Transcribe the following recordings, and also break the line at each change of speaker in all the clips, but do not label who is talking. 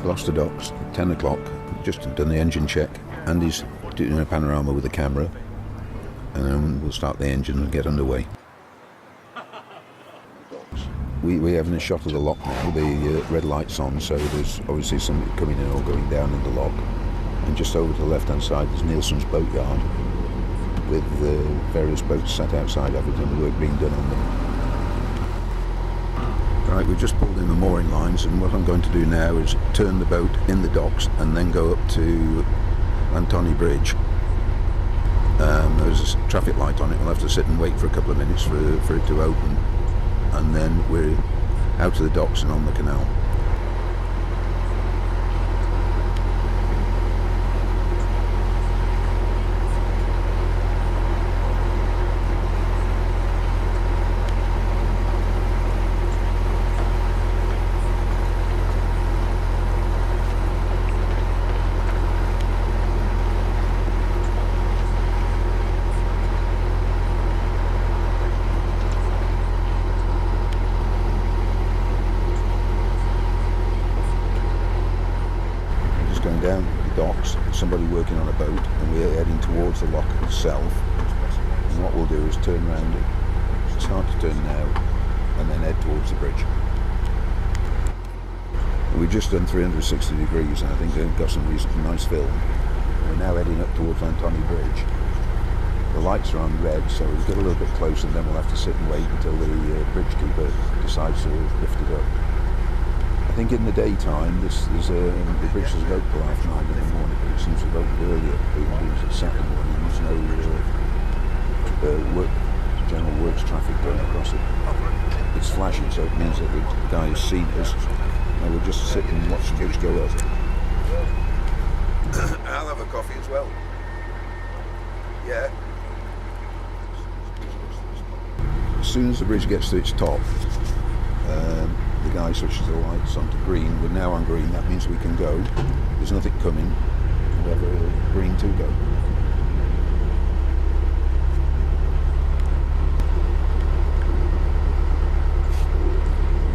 Gloucester docks, 10 o'clock, just done the engine check. Andy's doing a panorama with the camera, and then we'll start the engine and get underway. We haven't a shot of the lock now, the red lights on, so there's obviously somebody coming in or going down in the lock. And just over to the left hand side there's Nielsen's boat yard, with various boats sat outside of it and work being done on them. Right, we've just pulled in the mooring lines, and what I'm going to do now is turn the boat in the docks and then go up to Llanthony Bridge. There's a traffic light on it, we'll have to sit and wait for a couple of minutes for it to open, and then we're out of the docks and on the canal. Down the docks, somebody working on a boat, and we're heading towards the lock itself. And what we'll do is turn around, start to turn now, and then head towards the bridge. And we've just done 360 degrees, and I think they've got some nice film. We're now heading up towards Llanthony Bridge. The lights are on red, so we'll get a little bit closer, and then we'll have to sit and wait until the bridge keeper decides to lift it up. I think in the daytime, the bridge doesn't open till half 9 in the morning, but it seems to have opened earlier, being used at Saturday morning. There's no general works traffic going across it. It's flashing, so it means that the guy has seen us. Now we'll just sit and watch the bridge go up. I'll have a coffee as well. Yeah. As soon as the bridge gets to its top, the guy switches the lights onto green. We're now on green, that means we can go. There's nothing coming. We have a green to go.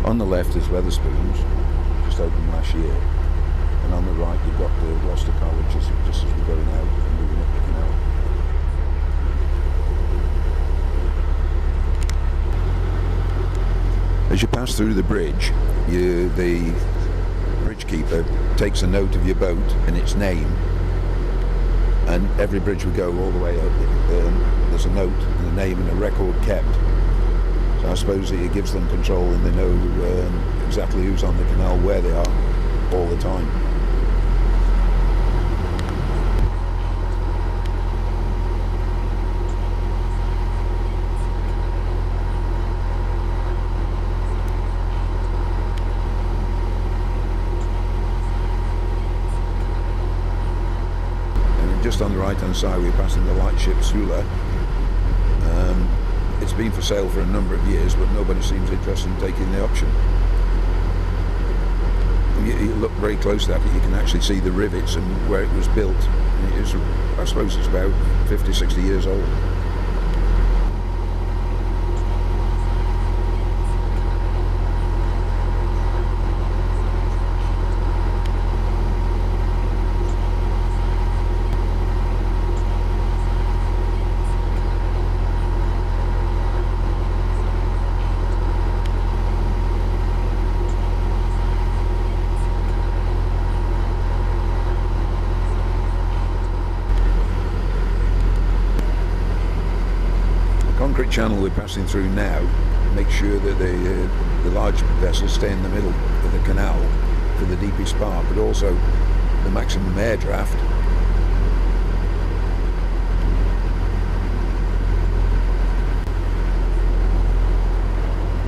On the left is Wetherspoons, just opened last year. And on the right you've got the Gloucester College just as we're going out and moving up the canal. As you pass through the bridge, the bridge keeper takes a note of your boat and its name, and every bridge we go all the way up, there's a note and a name and a record kept. So I suppose it gives them control, and they know exactly who's on the canal, where they are, all the time. Just on the right hand side we're passing the lightship Sula. It's been for sale for a number of years, but nobody seems interested in taking the option. You look very close at it, you can actually see the rivets and where it was built. It is, I suppose it's about 50-60 years old. Concrete channel we're passing through now makes sure that the large vessels stay in the middle of the canal for the deepest part, but also the maximum air draft.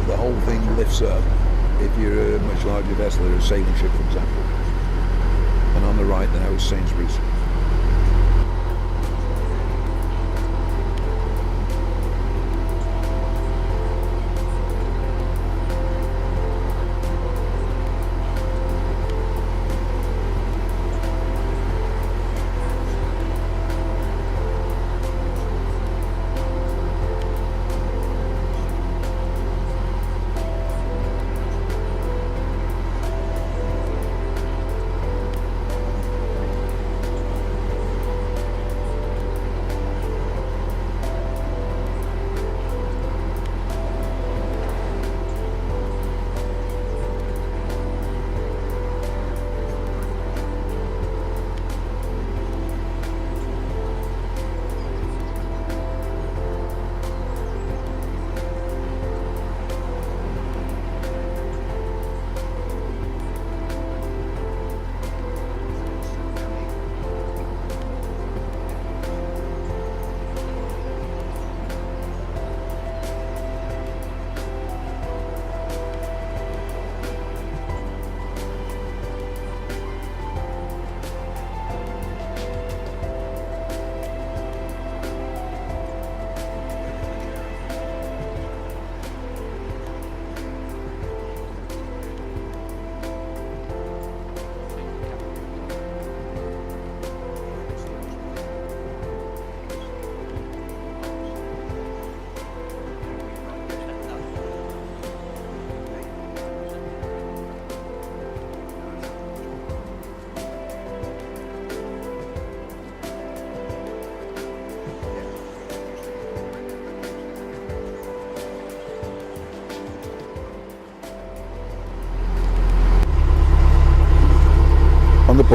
The whole thing lifts up if you're a much larger vessel, or a sailing ship for example. And on the right now is Sainsbury's.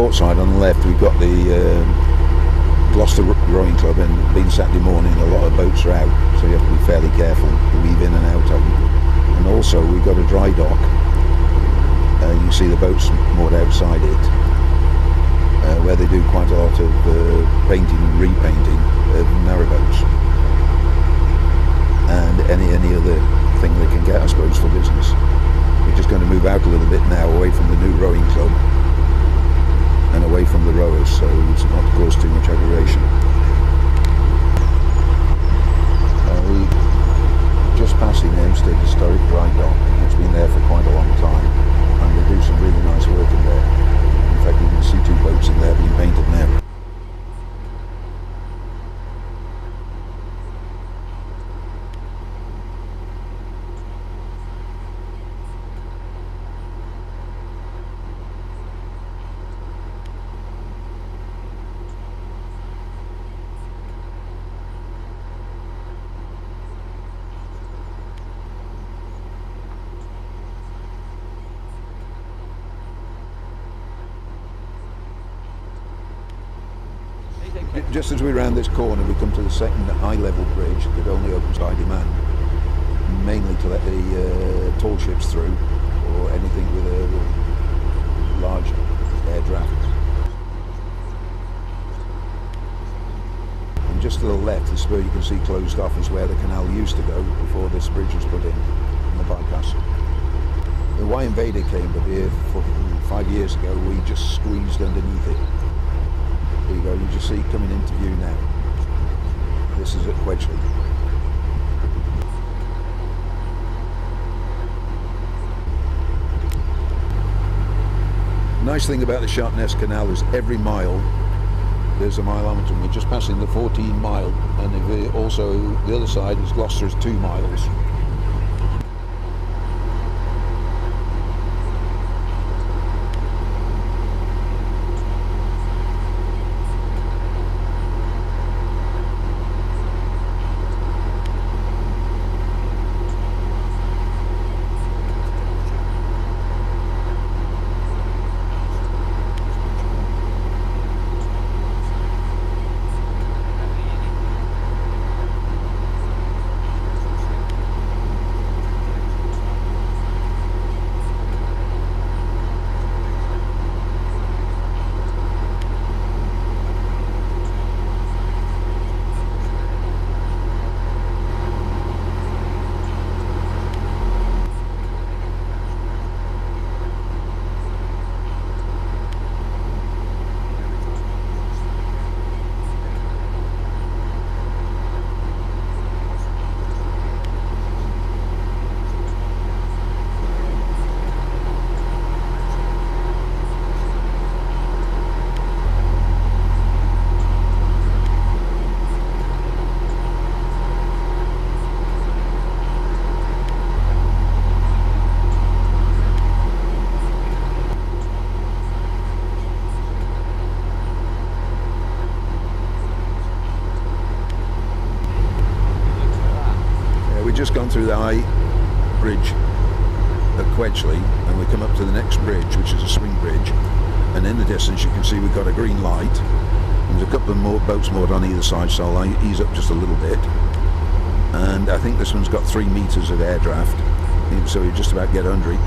port side on the left, we've got the Gloucester Rowing Club, and being Saturday morning, a lot of boats are out, so you have to be fairly careful to weave in and out of them. And also, we've got a dry dock. You can see the boats moored outside it, where they do quite a lot of painting and repainting of narrowboats and any other thing they can get, I suppose, for business. We're just going to move out a little bit now, away from the new rowing club and away from the rowers, so it's not to cause too much aggravation. We're just passing Hempstead Historic Dry Dock. It's been there for quite a long time, and they do some really nice work in there. In fact, you can see two boats in there being painted now. Just as we round this corner, we come to the second high-level bridge that only opens by demand, mainly to let the tall ships through, or anything with a large air draft. And just to the left, the spur you can see closed off is where the canal used to go before this bridge was put in the bypass. The Wye Invader came up here 5 years ago. We just squeezed underneath it. There you go, you just see it coming into view now. This is at Wedgley. Nice thing about the Sharpness Canal is every mile there's a mileometer, and we're just passing the 14 mile, and also the other side is Gloucester is 2 miles. Just gone through the high bridge at Wedgley, and we come up to the next bridge, which is a swing bridge, and in the distance you can see we've got a green light. There's a couple of more boats moored on either side, so I'll ease up just a little bit, and I think this one's got 3 meters of air draft, so you just about get under it.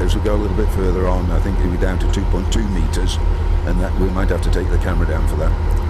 As we go a little bit further on, I think we'll be down to 2.2 meters, and that we might have to take the camera down for that.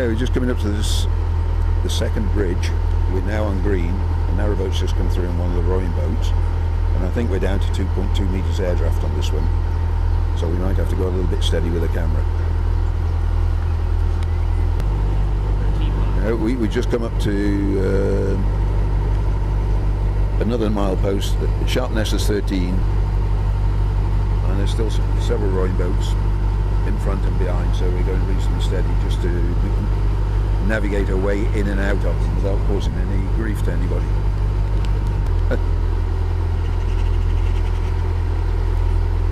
Yeah, we're just coming up to the second bridge. We're now on green. A narrowboat's just come through in one of the rowing boats, and I think we're down to 2.2 metres air draft on this one, so we might have to go a little bit steady with the camera. We just come up to another milepost. Sharpness is 13, and there's still several rowing boats in front and behind, so we're going reasonably steady just to navigate our way in and out of them without causing any grief to anybody.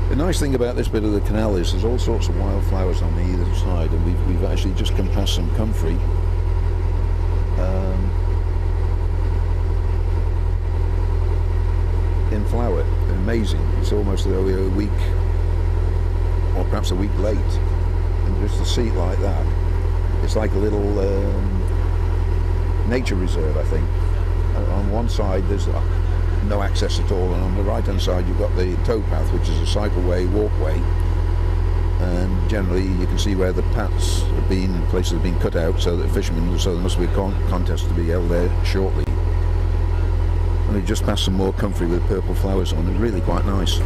The nice thing about this bit of the canal is there's all sorts of wildflowers on either side, and we've actually just come past some comfrey. In flower. Amazing. It's almost though we're a week or perhaps a week late, and just to see it like that, it's like a little nature reserve, I think. On one side there's no access at all, and on the right hand side you've got the towpath, which is a cycleway, walkway, and generally you can see where the paths have been, places have been cut out so that fishermen, so there must be a contest to be held there shortly. And we just passed some more comfrey with purple flowers on. They're really quite nice.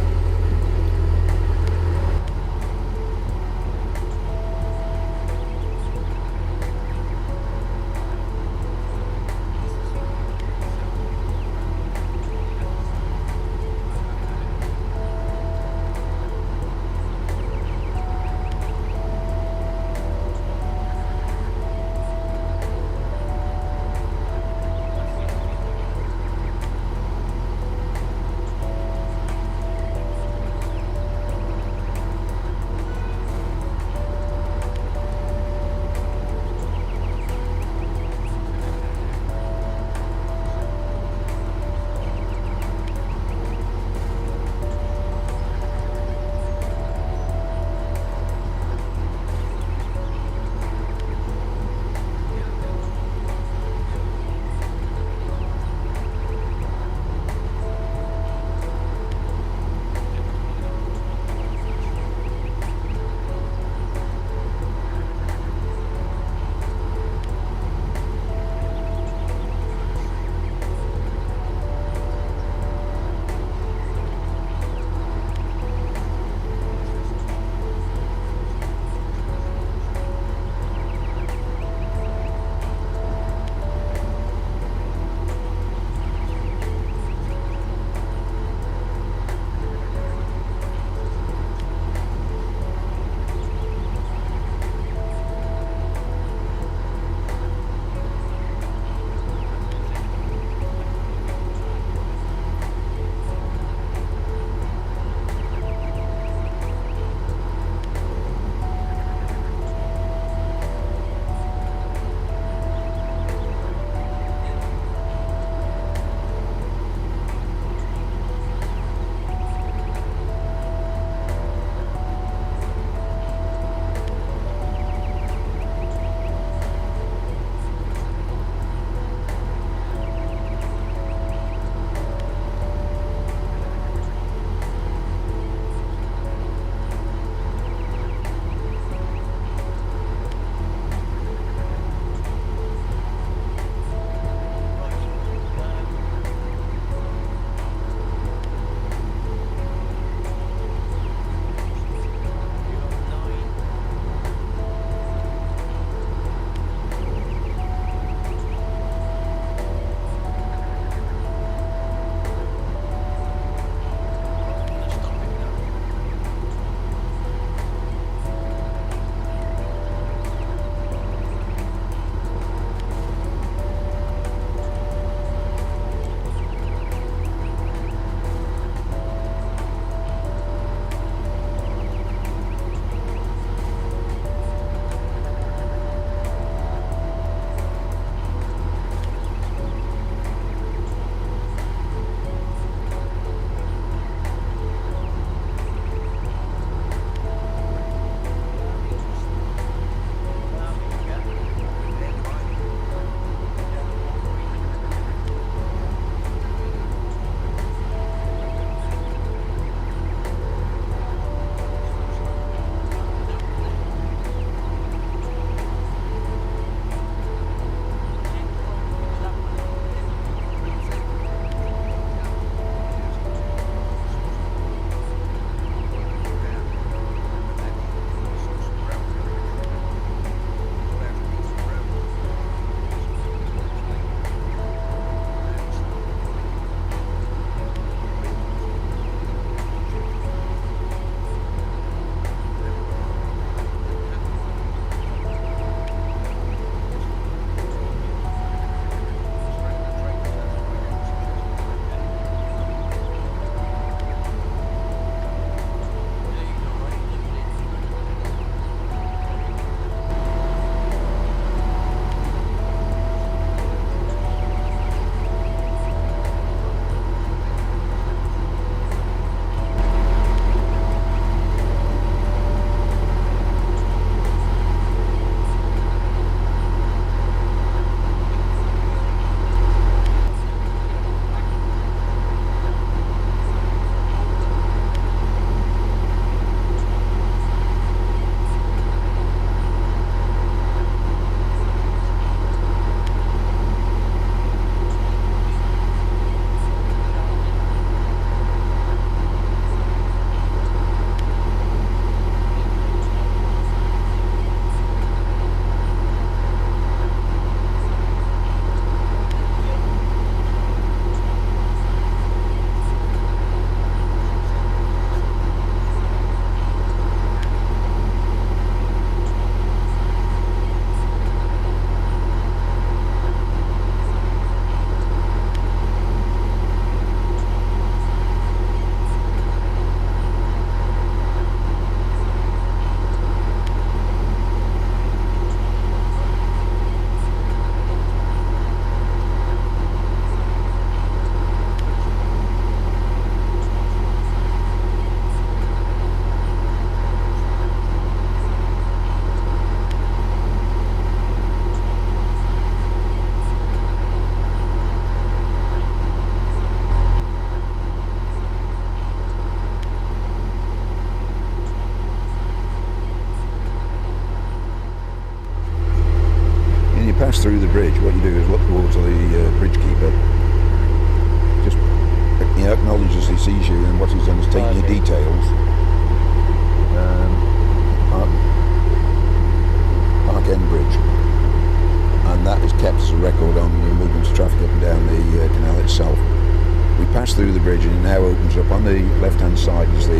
through the bridge, and it now opens up. On the left hand side is the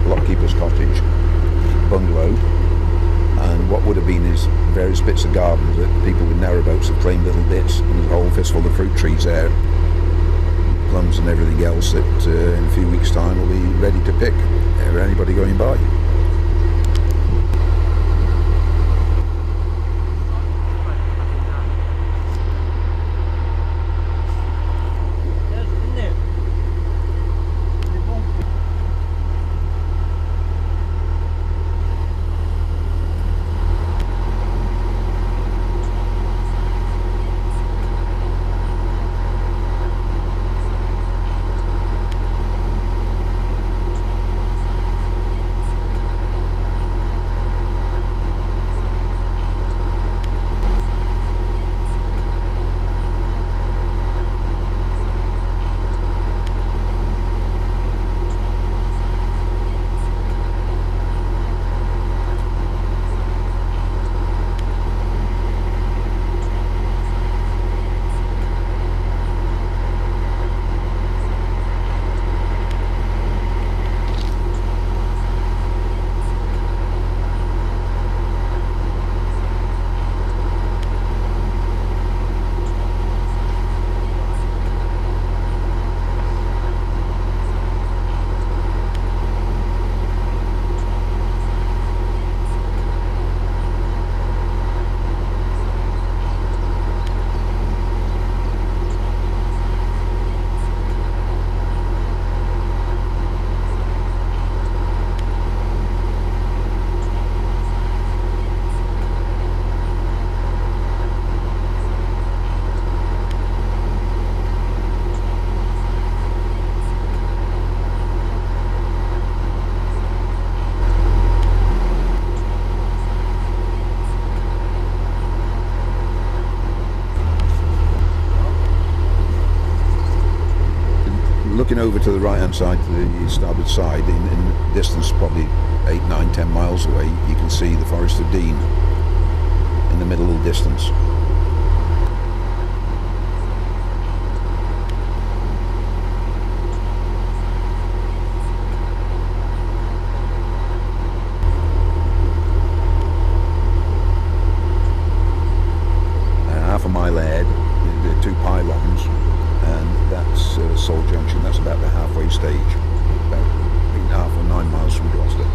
lockkeeper's cottage bungalow, and what would have been is various bits of garden that people with narrowboats have claimed little bits, and there's a whole fistful of fruit trees there, plums and everything else that in a few weeks' time will be ready to pick for anybody going by. Looking over to the right hand side, to the starboard side, in distance probably 8, 9, 10 miles away, you can see the Forest of Dean in the middle of the distance. Half a mile ahead, the two pylons, and that's Saul Junction. That's about the halfway stage, about 8.5 or 9 miles from Gloucester.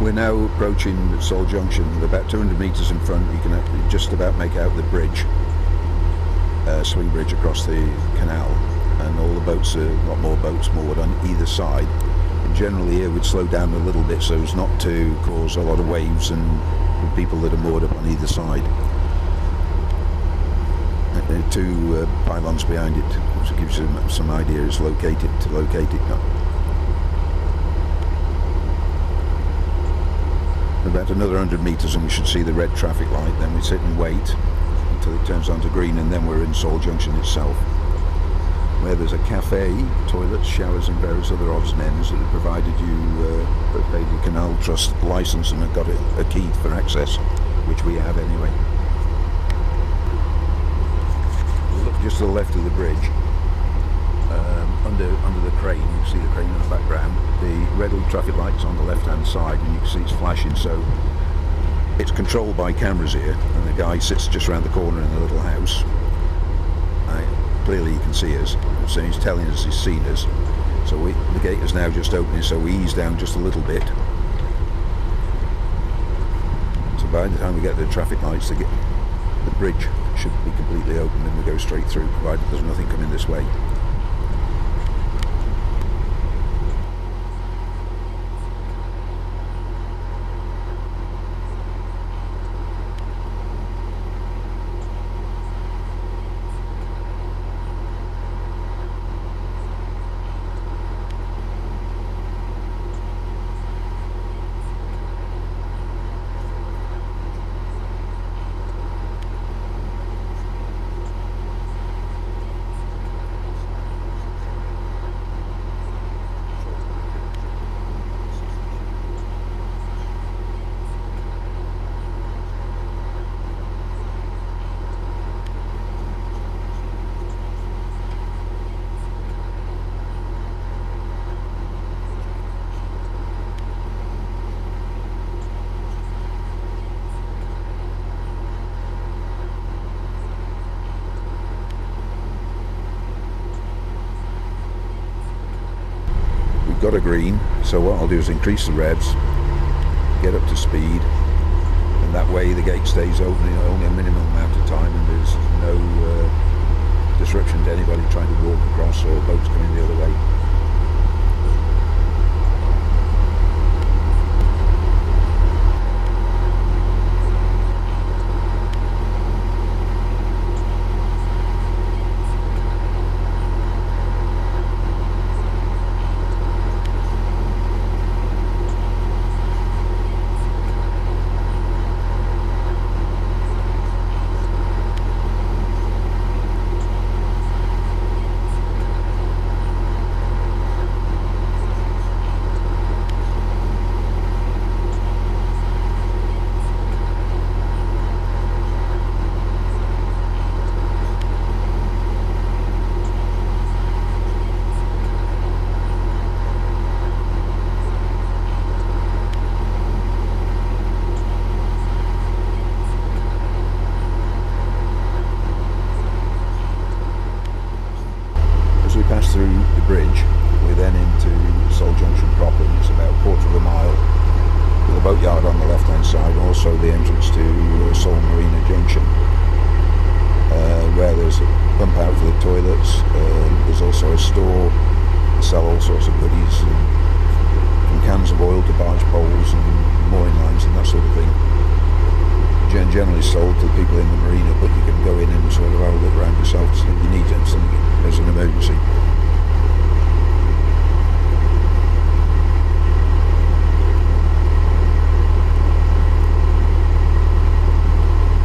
We're now approaching Saul Junction. About 200 metres in front, you can just about make out the bridge, swing bridge across the canal, and all the boats, a lot more boats moored on either side. And generally here we'd slow down a little bit so as not to cause a lot of waves and people that are moored up on either side. There are two pylons behind it, which gives you some idea to locate it. About another 100 metres and we should see the red traffic light. Then we sit and wait until it turns onto green, and then we're in Saul Junction itself, where there's a cafe, toilets, showers and various other odds and ends that have provided you paid the Canal Trust licence and have got a key for access, which we have anyway. We'll look just to the left of the bridge, under the crane. You can see the crane in the background. The red traffic light's on the left hand side and you can see it's flashing, so it's controlled by cameras here, and the guy sits just around the corner in the little house. Clearly he can see us, so he's telling us he's seen us. So the gate is now just opening, so we ease down just a little bit. So by the time we get to the traffic lights, the bridge should be completely open and we go straight through, provided there's nothing coming this way. Got a green, so what I'll do is increase the revs, get up to speed, and that way the gate stays open only a minimum amount of time and there's no disruption to anybody trying to walk across or boats coming the other way. Pass through the bridge, we're then into Saul Junction proper. It's about a quarter of a mile with a boatyard on the left hand side, and also the entrance to Saul Marina Junction, where there's a pump out for the toilets. There's also a store to sell all sorts of goodies, from cans of oil to barge poles and mooring lines and that sort of thing. Generally sold to people in the marina, but you can go in and sort of have a look around yourself if you need it as an emergency.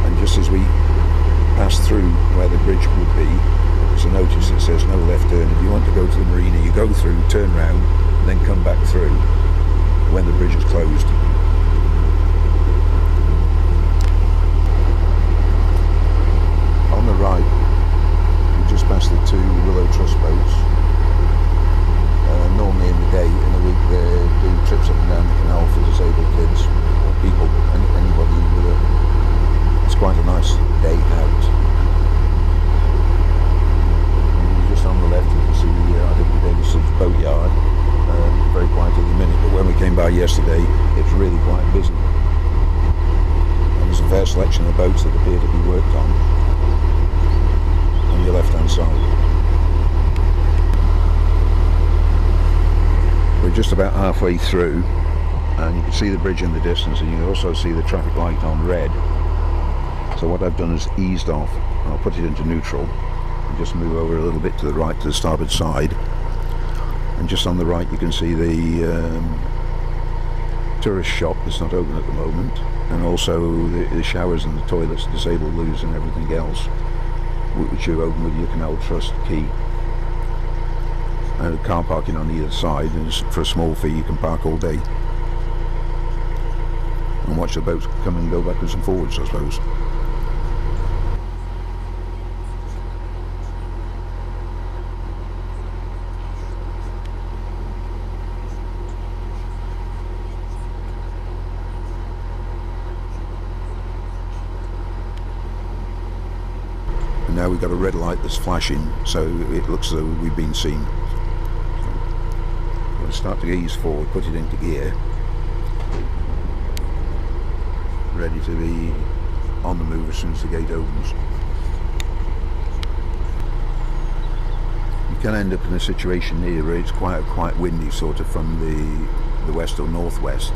And just as we pass through where the bridge would be, there's a notice that says no left turn. If you want to go to the marina, you go through, turn round, and then come back through when the bridge is closed. On the right, we just passed the two willow truss boats. Normally in the day, in the week, they do trips up and down the canal for disabled kids or people, anybody with a... It's quite a nice day out. And just on the left, you can see R.W. Davison's boatyard. Very quiet at the minute, but when we came by yesterday, it's really quite busy. And there's a fair selection of boats that appear to be worked on your left hand side. We're just about halfway through, and you can see the bridge in the distance, and you can also see the traffic light on red. So what I've done is eased off. I'll put it into neutral and just move over a little bit to the right, to the starboard side, and just on the right you can see the tourist shop that's not open at the moment, and also the showers and the toilets, disabled loos and everything else, which you open with your canal trust key. And car parking on either side, and for a small fee you can park all day and watch the boats come and go backwards and forwards, I suppose. And now we've got a red light that's flashing, so it looks as though we've been seen. We'll start to ease forward, put it into gear, ready to be on the move as soon as the gate opens. can end up in a situation here where it's quite windy, sort of from the west or northwest,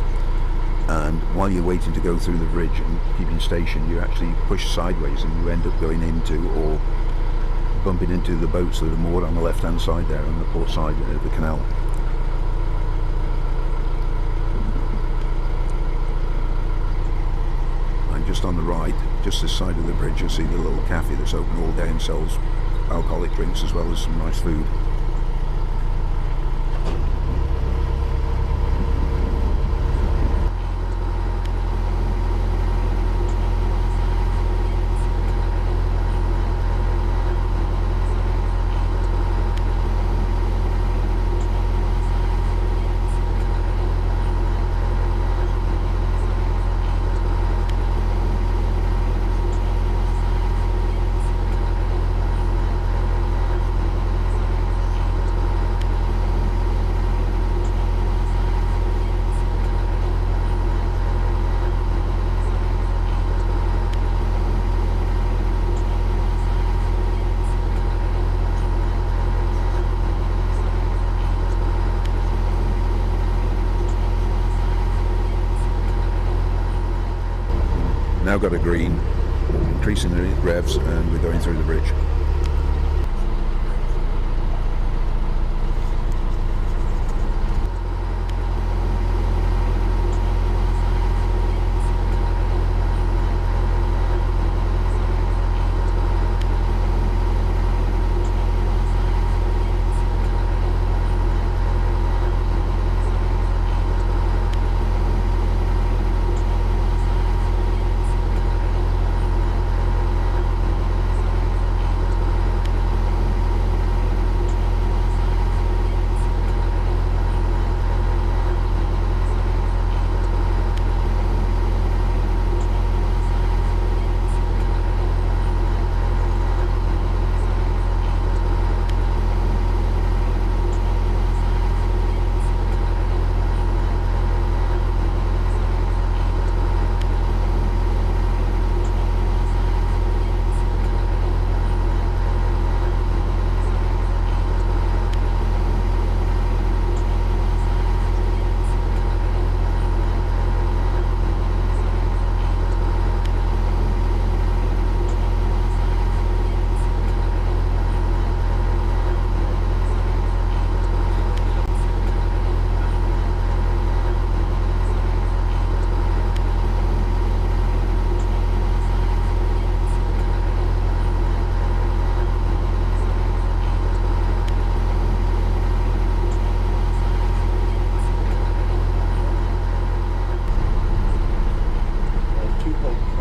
and while you're waiting to go through the bridge and keeping station, you actually push sideways and you end up going into or bumping into the boats that are moored on the left hand side there, on the port side of the canal. And just on the right, just this side of the bridge, you'll see the little cafe that's open all day and sells alcoholic drinks as well as some nice food. Now got a green, increasing the revs, and we're going through the bridge.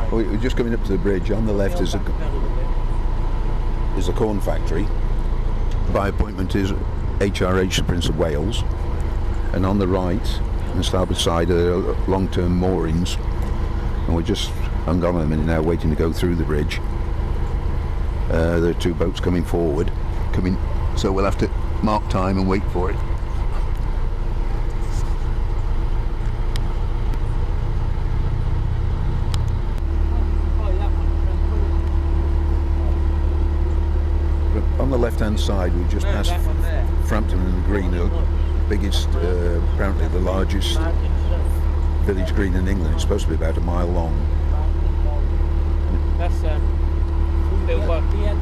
We're just coming up to the bridge. On the left is a corn factory. By appointment is HRH, the Prince of Wales, and on the right and starboard side are long-term moorings, and we're just hung on a minute now waiting to go through the bridge. There are two boats coming forward, so we'll have to mark time and wait for it. On the left-hand side, we've just passed Frampton and Green, the biggest, apparently the largest village green in England. It's supposed to be about a mile long.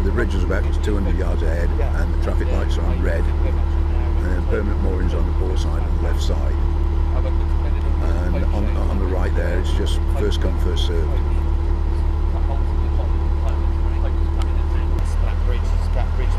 The bridge is about 200 yards ahead, and the traffic lights are on red, and permanent moorings on the port side and the left side. And on the right there, it's just first come, first served. Splatt Bridge.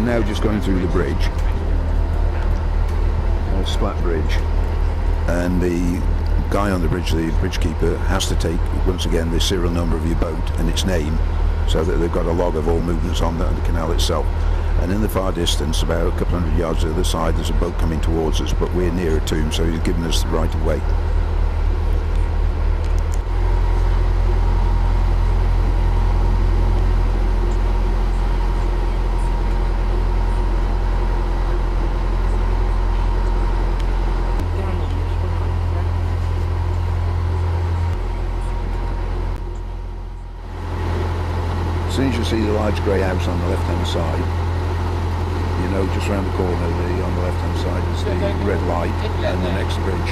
now just going through the bridge, Splatt Bridge, and the guy on the bridge, the bridge keeper, has to take once again the serial number of your boat and its name, so that they've got a log of all movements on the canal itself. And in the far distance, about a couple hundred yards to the other side, there's a boat coming towards us, but we're nearer to him, so he's given us the right of way. As soon as you see the large grey house on the left-hand side, you know just round the corner on the left-hand side is the red light and the next bridge.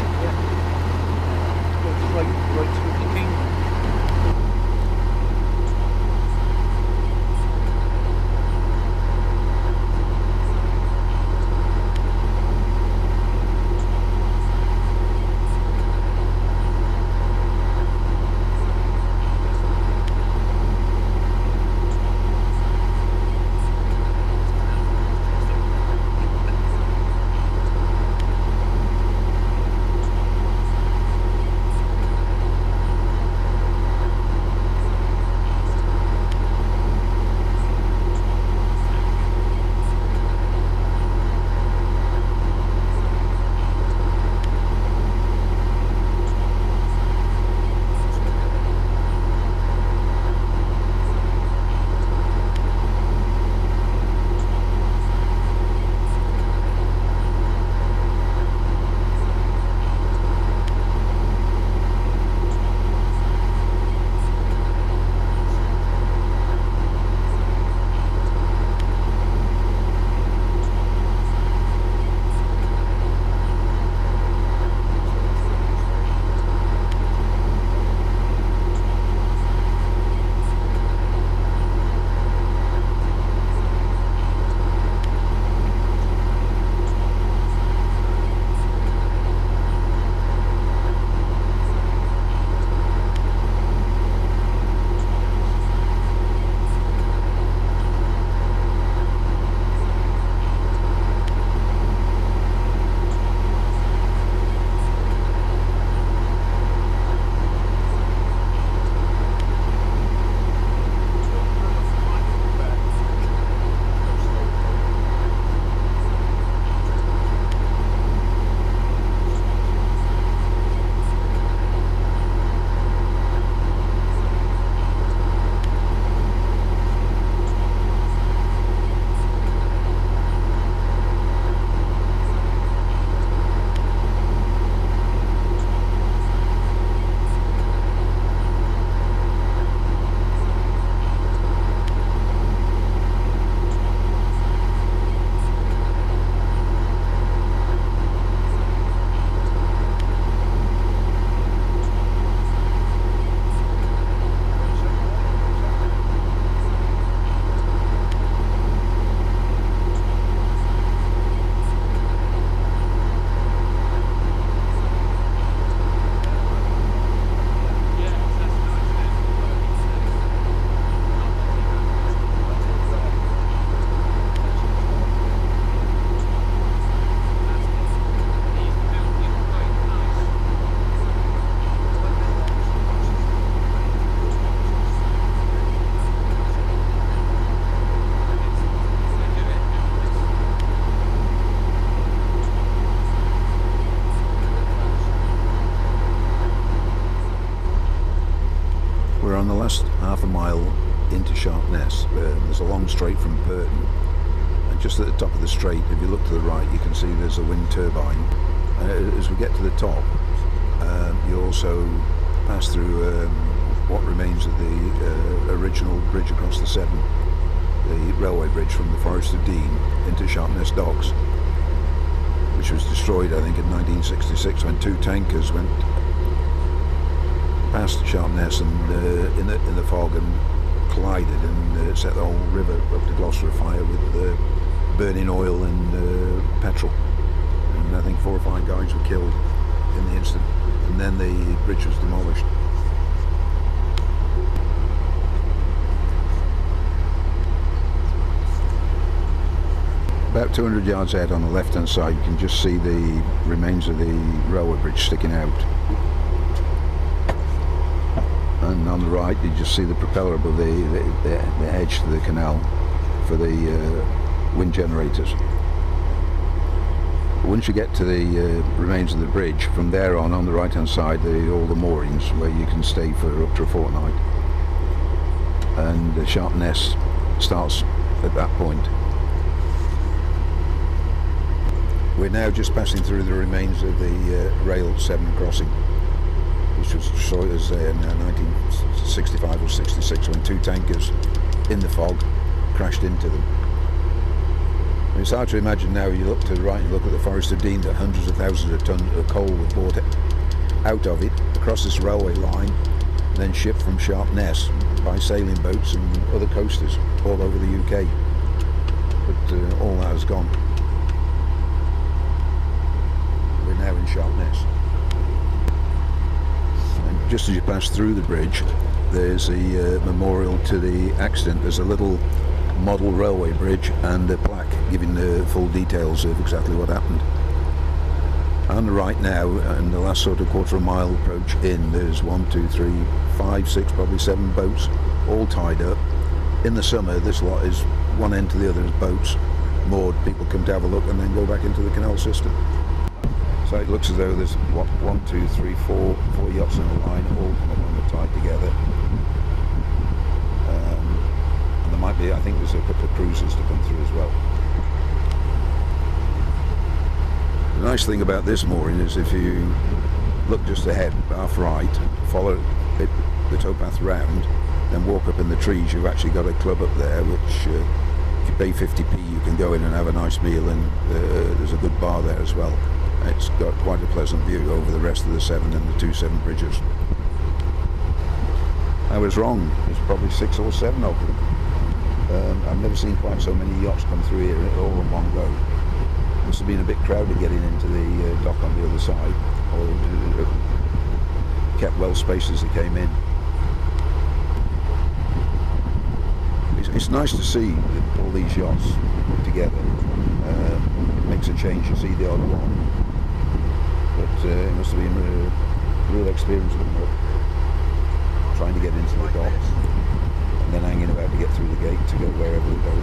on the last half a mile into Sharpness. There's a long straight from Burton, and just at the top of the straight, if you look to the right, you can see there's a wind turbine. As we get to the top, you also pass through what remains of the original bridge across the Severn, the railway bridge from the Forest of Dean into Sharpness Docks, which was destroyed, I think, in 1966 when two tankers went past Sharpness and in the fog and collided and set the whole river up to Gloucester afire with burning oil and petrol. And I think 4 or 5 guys were killed in the incident, and then the bridge was demolished. about 200 yards ahead on the left hand side, you can just see the remains of the railway bridge sticking out. And on the right you just see the propeller above the edge to the canal for the wind generators. Once you get to the remains of the bridge, from there on the right hand side all the moorings where you can stay for up to a fortnight, and Sharpness starts at that point. We're now just passing through the remains of the Rail 7 crossing, which was destroyed as in 1965 or 66 when two tankers in the fog crashed into them. It's hard to imagine now. You look to the right and look at the Forest of Dean, that hundreds of thousands of tons of coal were brought out of it across this railway line, and then shipped from Sharpness by sailing boats and other coasters all over the UK. But all that has gone. We're now in Sharpness. And just as you pass through the bridge, there's a memorial to the accident. There's a little model railway bridge and a plaque giving the full details of exactly what happened. On the right now, and the last sort of quarter of a mile approach in, there's 1, 2, 3, 5, 6, probably 7 boats all tied up. In the summer, this lot is one end to the other as boats moored. People come to have a look and then go back into the canal system. So it looks as though there's 1, 2, 3, 4 yachts in the line, all come along and tied together. There might be, I think there's a couple of cruisers to come through as well. The nice thing about this mooring is if you look just ahead, half right, follow the towpath round, then walk up in the trees, you've actually got a club up there which if you pay 50p you can go in and have a nice meal, and there's a good bar there as well. It's got quite a pleasant view over the rest of the 7 and the 2 7 bridges. I was wrong, there's probably 6 or 7 of them. I've never seen quite so many yachts come through here all in one go. Must have been a bit crowded getting into the dock on the other side, or kept well spaced as they came in. It's nice to see all these yachts together. It makes a change to see the odd one, but it must have been a real experience with them trying to get into the docks and then hanging about to get through the gate to go wherever we go.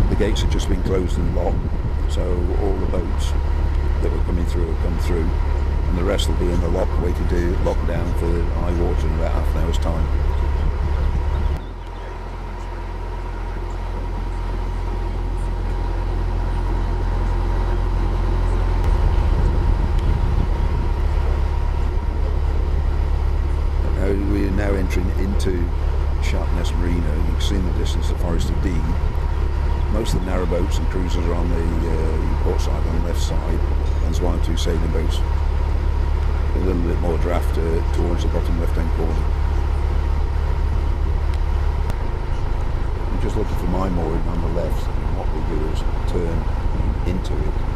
The gates had just been closed and locked, so all the boats that were coming through have come through, and the rest will be in the lock waiting to lock down for high water in about half an hour's time. We're now entering into Sharpness Marina. You can see in the distance the Forest of Dean. Most of the narrowboats and cruisers are on the port side, on the left side, and there's 1 or 2 sailing boats. A little bit more draft towards the bottom left-hand corner. I'm just looking for my mooring on the left, and what we do is turn into it